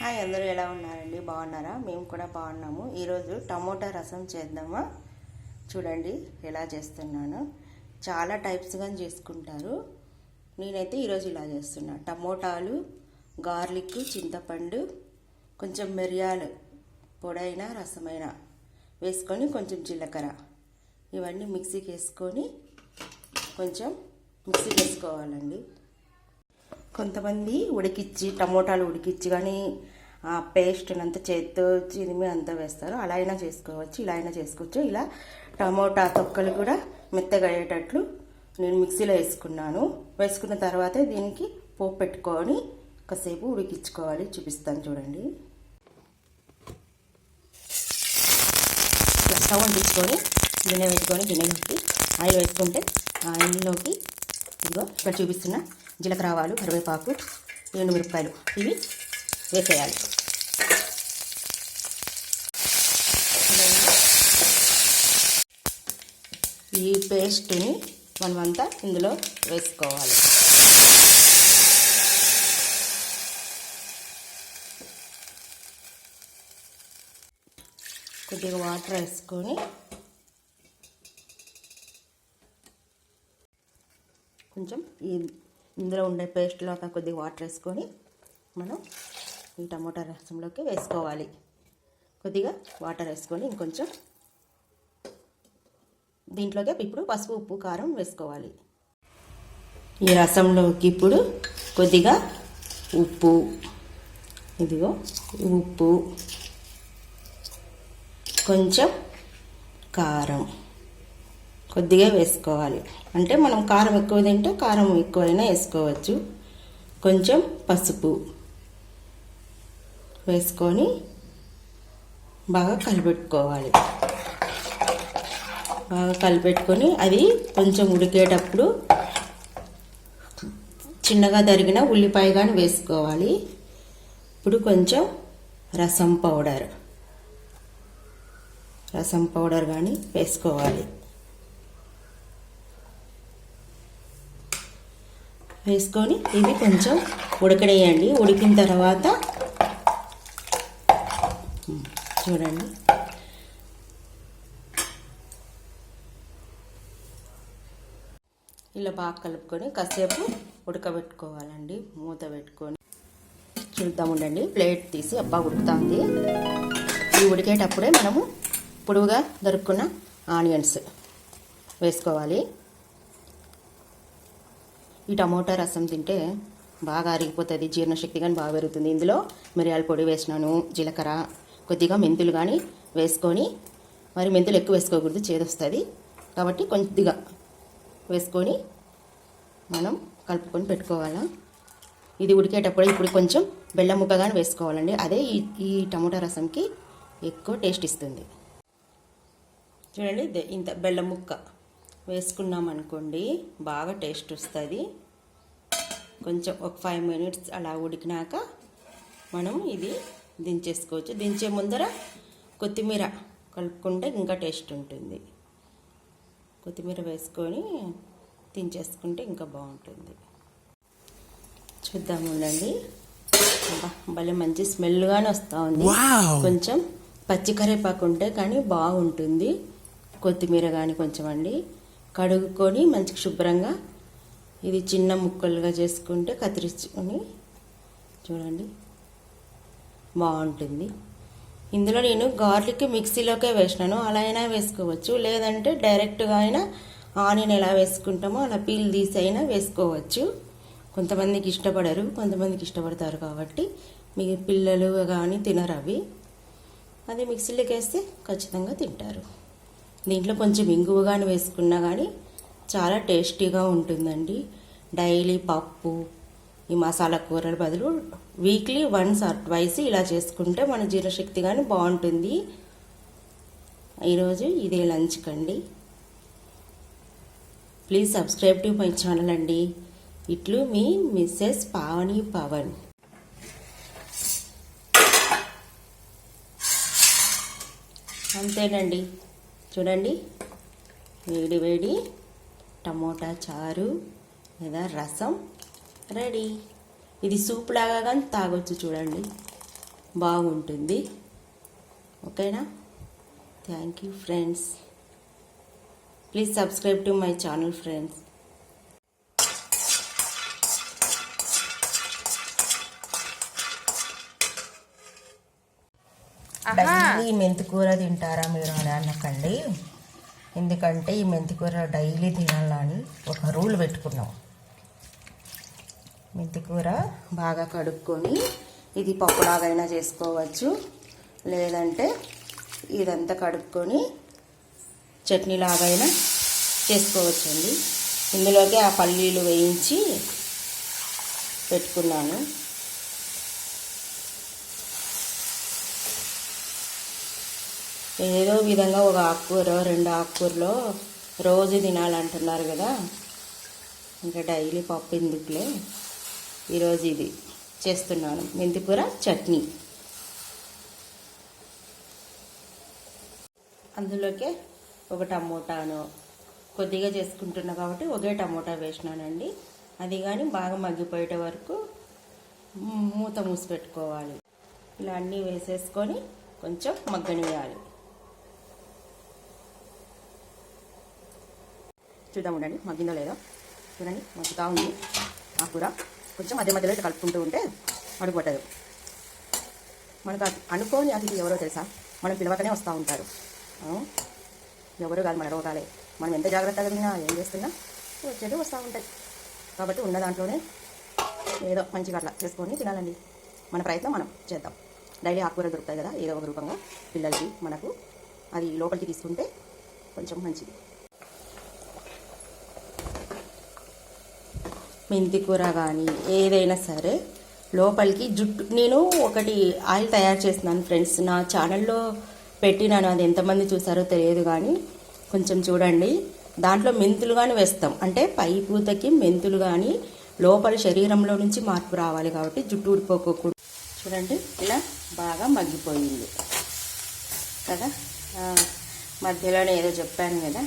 Hi, అందరూ ఎలా ఉన్నారండి? బాగున్నారా? మేము కూడా బాగున్నాము. ఈరోజు టమోటా రసం చేద్దామా? చూడండి ఎలా చేస్తున్నాను. చాలా టైప్స్గా చేసుకుంటారు. నేనైతే ఈరోజు ఇలా చేస్తున్నా. టమోటాలు, గార్లిక్, చింతపండు, కొంచెం మిరియాలు పొడైన రసమైన వేసుకొని, కొంచెం జీలకర్ర ఇవన్నీ మిక్సీకి వేసుకొని కొంచెం మిక్సీకి వేసుకోవాలండి. కొంతమంది ఉడికిచ్చి టమోటాలు ఉడికిచ్చి కానీ ఆ పేస్ట్ అంతా చేత్తో చిరిమి అంతా వేస్తారు. అలా అయినా చేసుకోవచ్చు, ఇలా అయినా చేసుకోవచ్చు. ఇలా టమోటా తొక్కలు కూడా మెత్తగా అయ్యేటట్లు నేను మిక్సీలో వేసుకున్నాను. వేసుకున్న తర్వాత దీనికి పోపు పెట్టుకొని కాసేపు ఉడికించుకోవాలి. చూపిస్తాను చూడండి. స్టవ్ అంటించుకొని గిన్నె పెట్టుకొని గిన్నెలోకి ఆయిల్ వేసుకుంటే ఆయిల్లోకి ఇదిగో ఇక్కడ చూపిస్తున్న జీలకర్ర, ఆవాలు, కరివేపాకు, ఎండుమిరపకాయలు ఇవి వేసేయాలి. ఈ పేస్ట్ని మనమంతా ఇందులో వేసుకోవాలి. కొద్దిగా వాటర్ వేసుకొని కొంచెం ఇందులో ఉండే పేస్ట్లో కొద్దిగా వాటర్ వేసుకొని మనం ఈ టమోటా రసంలోకి వేసుకోవాలి. కొద్దిగా వాటర్ వేసుకొని ఇంకొంచెం దీంట్లోకి ఇప్పుడు పసుపు, ఉప్పు, కారం వేసుకోవాలి. ఈ రసంలోకి ఇప్పుడు కొద్దిగా ఉప్పు, ఇదిగో ఉప్పు, కొంచెం కారం కొద్దిగా వేసుకోవాలి. అంటే మనం కారం ఎక్కువ తింటే కారం ఎక్కువైనా వేసుకోవచ్చు. కొంచెం పసుపు వేసుకొని బాగా కలిపెట్టుకోవాలి. బాగా కలిపెట్టుకొని అది కొంచెం ఉడికేటప్పుడు చిన్నగా తరిగిన ఉల్లిపాయ కానీ వేసుకోవాలి. ఇప్పుడు కొంచెం రసం పౌడర్ కానీ వేసుకోవాలి. వేసుకొని ఇవి కొంచెం ఉడకనేయండి. ఉడికిన తర్వాత చూడండి ఇలా బాగా కలుపుకొని కాసేపు ఉడకబెట్టుకోవాలండి. మూత పెట్టుకొని చూద్దాం ఉండండి. ప్లేట్ తీసి అబ్బా ఉడుకుతుంది. ఇవి ఉడికేటప్పుడే మనము పొడవుగా దొరుకున్న ఆనియన్స్ వేసుకోవాలి. ఈ టమోటా రసం తింటే బాగా అరిగిపోతుంది, జీర్ణశక్తి కానీ బాగా పెరుగుతుంది. ఇందులో మిరియాల పొడి వేసినాను, జీలకర్ర, కొద్దిగా మెంతులు కానీ వేసుకొని, మరి మెంతులు ఎక్కువ వేసుకోకూడదు, చేదొస్తుంది కాబట్టి కొద్దిగా వేసుకొని మనం కలుపుకొని పెట్టుకోవాలా. ఇది ఉడికేటప్పుడు ఇప్పుడు కొంచెం బెల్లం ముక్క కానీ వేసుకోవాలండి. అదే ఈ టమోటా రసంకి ఎక్కువ టేస్ట్ ఇస్తుంది. చూడండి, ఇంత బెల్లం ముక్క వేసుకున్నాం అనుకోండి బాగా టేస్ట్ వస్తుంది. కొంచెం ఒక 5 minutes అలా ఉడికినాక మనం ఇది దించేసుకోవచ్చు. దించే ముందర కొత్తిమీర కలుపుకుంటే ఇంకా టేస్ట్ ఉంటుంది. కొత్తిమీర వేసుకొని దించేసుకుంటే ఇంకా బాగుంటుంది. చూద్దాము ఉండండి. భలే మంచి స్మెల్గానే వస్తూ ఉంది. కొంచెం పచ్చి కరివేపాకు ఉంటే కానీ బాగుంటుంది. కొత్తిమీర కానీ కొంచెం అండి కడుక్కొని మంచిగా శుభ్రంగా ఇది చిన్న ముక్కలుగా చేసుకుంటే కత్తిరించుకొని చూడండి బాగుంటుంది. ఇందులో నేను గార్లిక్ మిక్సీలోకే వేసినాను. అలా అయినా వేసుకోవచ్చు, లేదంటే డైరెక్ట్గా అయినా ఆనియన్ ఎలా వేసుకుంటామో అలా పీల్ తీసి అయినా వేసుకోవచ్చు. కొంతమందికి ఇష్టపడరు, కొంతమందికి ఇష్టపడతారు కాబట్టి మీ పిల్లలు కానీ తినరు అవి. అది మిక్సీలోకి వేస్తే ఖచ్చితంగా తింటారు. దీంట్లో కొంచెం ఇంగువ కానీ వేసుకున్నా కానీ చాలా టేస్టీగా ఉంటుందండి. డైలీ పప్పు, ఈ మసాలా కూరల బదులు వీక్లీ 1 or 2 ఇలా చేసుకుంటే మన జీర్ణశక్తి కానీ బాగుంటుంది. ఈరోజు ఇదే లంచ్ కండి. Please subscribe to my channel అండి. ఇట్లు మీ మిస్సెస్ పావని పవన్. అంతేనండి. చూడండి, వేడి వేడి టమోటా చారు లేదా రసం రెడీ. ఇది సూప్ లాగా కానీ తాగొచ్చు. చూడండి బాగుంటుంది. ఓకేనా? Thank you friends. Please subscribe to my channel friends. Daily మెంతికూర తింటారా మీరు అని అనకండి. ఎందుకంటే ఈ మెంతికూర డైలీ తినాలని ఒక రూల్ పెట్టుకున్నాం. మెంతికూర బాగా కడుక్కొని ఇది పప్పులాగైనా చేసుకోవచ్చు, లేదంటే ఇదంతా కడుక్కొని చట్నీ లాగైనా చేసుకోవచ్చండి. ఇందులోకి ఆ పల్లీలు వేయించి పెట్టుకున్నాను. ఏదో విధంగా ఒక ఆకుకూర 2 ఆకుకూరలో రోజు తినాలంటున్నారు కదా, ఇంకా డైలీ పప్పు ఎందుకులే, ఈరోజు ఇది చేస్తున్నాను, మెంతికూర చట్నీ. అందులోకే ఒక టమోటాను కొద్దిగా చేసుకుంటున్నా కాబట్టి ఒకే టమోటా వేసినానండి. అది కానీ బాగా మగ్గిపోయే వరకు మూత మూసి పెట్టుకోవాలి. ఇలా అన్నీ వేసేసుకొని కొంచెం మగ్గనియాలి. చూద్దాం ఉండండి మగ్గిందో లేదో. చూడండి మగ్గుతా ఉంది ఆ కూర. కొంచెం మధ్య మధ్యలో కలుపుకుంటూ ఉంటే అడుగు పట్టదు. మనకు అనుకోని అతిథి ఎవరో తెలుసా, మనం పిలవకనే వస్తూ ఉంటారు. ఎవరు కాదు, మన రోగాలే. మనం ఎంత జాగ్రత్తగా తిన్నా ఏం చేస్తున్నా వచ్చేది వస్తూ ఉంటాయి. కాబట్టి ఉన్న దాంట్లోనే ఏదో మంచిగా అట్లా చేసుకొని తినాలండి. మన ప్రయత్నం మనం చేద్దాం. డైలీ ఆకుకూర దొరుకుతాయి కదా, ఏదో ఒక రూపంగా పిల్లలకి మనకు అది లోపలికి తీసుకుంటే కొంచెం మంచిది. మెంతికూర కానీ ఏదైనా సరే లోపలికి జుట్టు, నేను ఒకటి ఆయిల్ తయారు చేస్తున్నాను ఫ్రెండ్స్, నా ఛానల్లో పెట్టినాను. అది ఎంతమంది చూసారో తెలియదు కానీ కొంచెం చూడండి. దాంట్లో మెంతులు కానీ వేస్తాం, అంటే పై పూతకి మెంతులు కానీ లోపల శరీరంలో నుంచి మార్పు రావాలి కాబట్టి జుట్టు ఊడిపోకూడదు. చూడండి ఇలా బాగా మగ్గిపోయింది కదా. మధ్యలోనే ఏదో చెప్పాను కదా,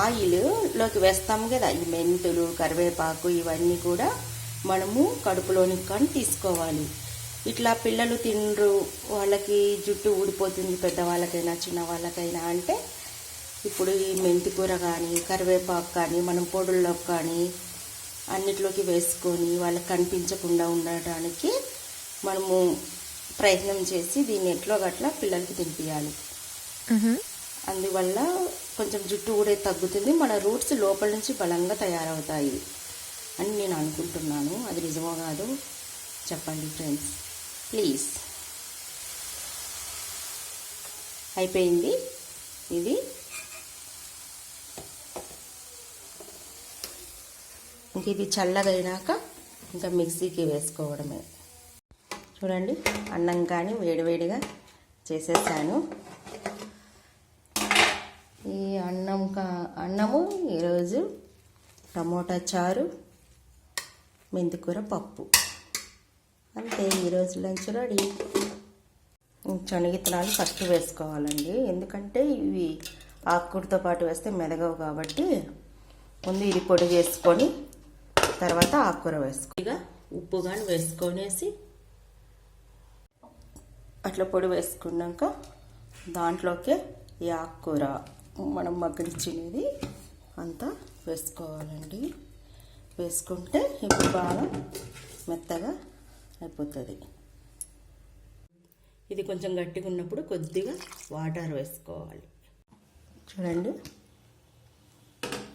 ఆయిల్లోకి వేస్తాం కదా ఈ మెంతులు, కరివేపాకు ఇవన్నీ కూడా మనము కడుపులోనికి కానీ తీసుకోవాలి. ఇట్లా పిల్లలు తినరు, వాళ్ళకి జుట్టు ఊడిపోతుంది, పెద్దవాళ్ళకైనా చిన్న వాళ్ళకైనా అంటే ఇప్పుడు ఈ మెంతికూర కానీ కరివేపాకు కానీ మనం పొడుల్లోకి కానీ అన్నిట్లోకి వేసుకొని వాళ్ళకి కనిపించకుండా ఉండడానికి మనము ప్రయత్నం చేసి దీన్ని ఎట్లో గట్లా పిల్లలకి తినిపించాలి. అందువల్ల కొంచెం జుట్టు ఊడే తగ్గుతుంది, మన రూట్స్ లోపల నుంచి బలంగా తయారవుతాయి అని నేను అనుకుంటున్నాను. అది నిజమో కాదు చెప్పండి ఫ్రెండ్స్ ప్లీజ్. అయిపోయింది ఇది. ఇంక ఇది చల్లగా అయినాక ఇంకా మిక్సీకి వేసుకోవడమే. చూడండి అన్నం కానీ వేడివేడిగా చేసేసాను. ఈ అన్నము ఈరోజు టమోటా చారు, మెంతికూర పప్పు, అంతే ఈరోజు లంచ్ రెడీ. శనగిత్తనాలు ఫస్ట్ వేసుకోవాలండి, ఎందుకంటే ఇవి ఆకుకూరతో పాటు వేస్తే మెదగవు కాబట్టి ముందు ఇది పొడి చేసుకొని తర్వాత ఆకుకూర వేసుకో. ఇక ఉప్పు కానీ వేసుకొనేసి అట్లా పొడి వేసుకున్నాక దాంట్లోకి ఈ ఆకుకూర మనం మగ్గనిచ్చినది అంతా వేసుకోవాలండి. వేసుకుంటే ఇప్పుడు బాగా మెత్తగా అయిపోతుంది. ఇది కొంచెం గట్టిగా ఉన్నప్పుడు కొద్దిగా వాటర్ వేసుకోవాలి. చూడండి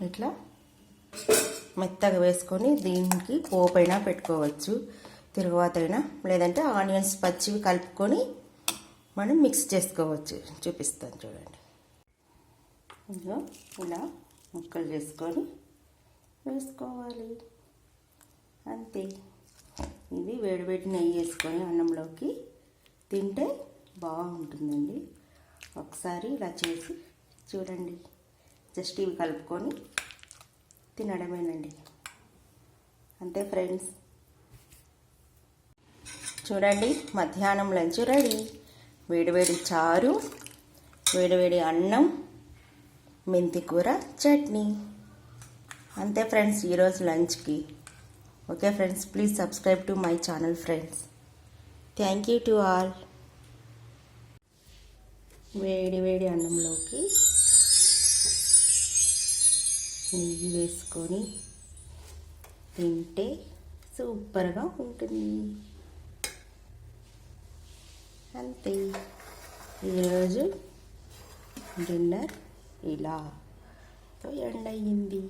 ఇట్లా మెత్తగా వేసుకొని దీనికి పోపైనా పెట్టుకోవచ్చు, తిరుగువాతైనా, లేదంటే ఆనియన్స్ పచ్చివి కలుపుకొని మనం మిక్స్ చేసుకోవచ్చు. చూపిస్తాను చూడండి. ఇదిగో ఇలా ముక్కలు చేసుకొని వేసుకోవాలి అంతే. ఇది వేడివేడి నెయ్యి వేసుకొని అన్నంలోకి తింటే బాగుంటుందండి. ఒకసారి ఇలా చేసి చూడండి. జస్ట్ ఇవి కలుపుకొని తినడమేనండి, అంతే ఫ్రెండ్స్. చూడండి మధ్యాహ్నం లంచ్ రెడీ. వేడివేడి చారు, వేడివేడి అన్నం, మెంతికూర చట్నీ, అంతే ఫ్రెండ్స్ ఈరోజు లంచ్కి. Okay friends, please subscribe to my channel friends. Thank you to all. వేడి వేడి అన్నంలోకి నెయ్యి వేసుకొని తింటే సూపర్గా ఉంటుంది. అంతే, ఈరోజు డిన్నర్ ఇలా ఎండ్ అయ్యింది.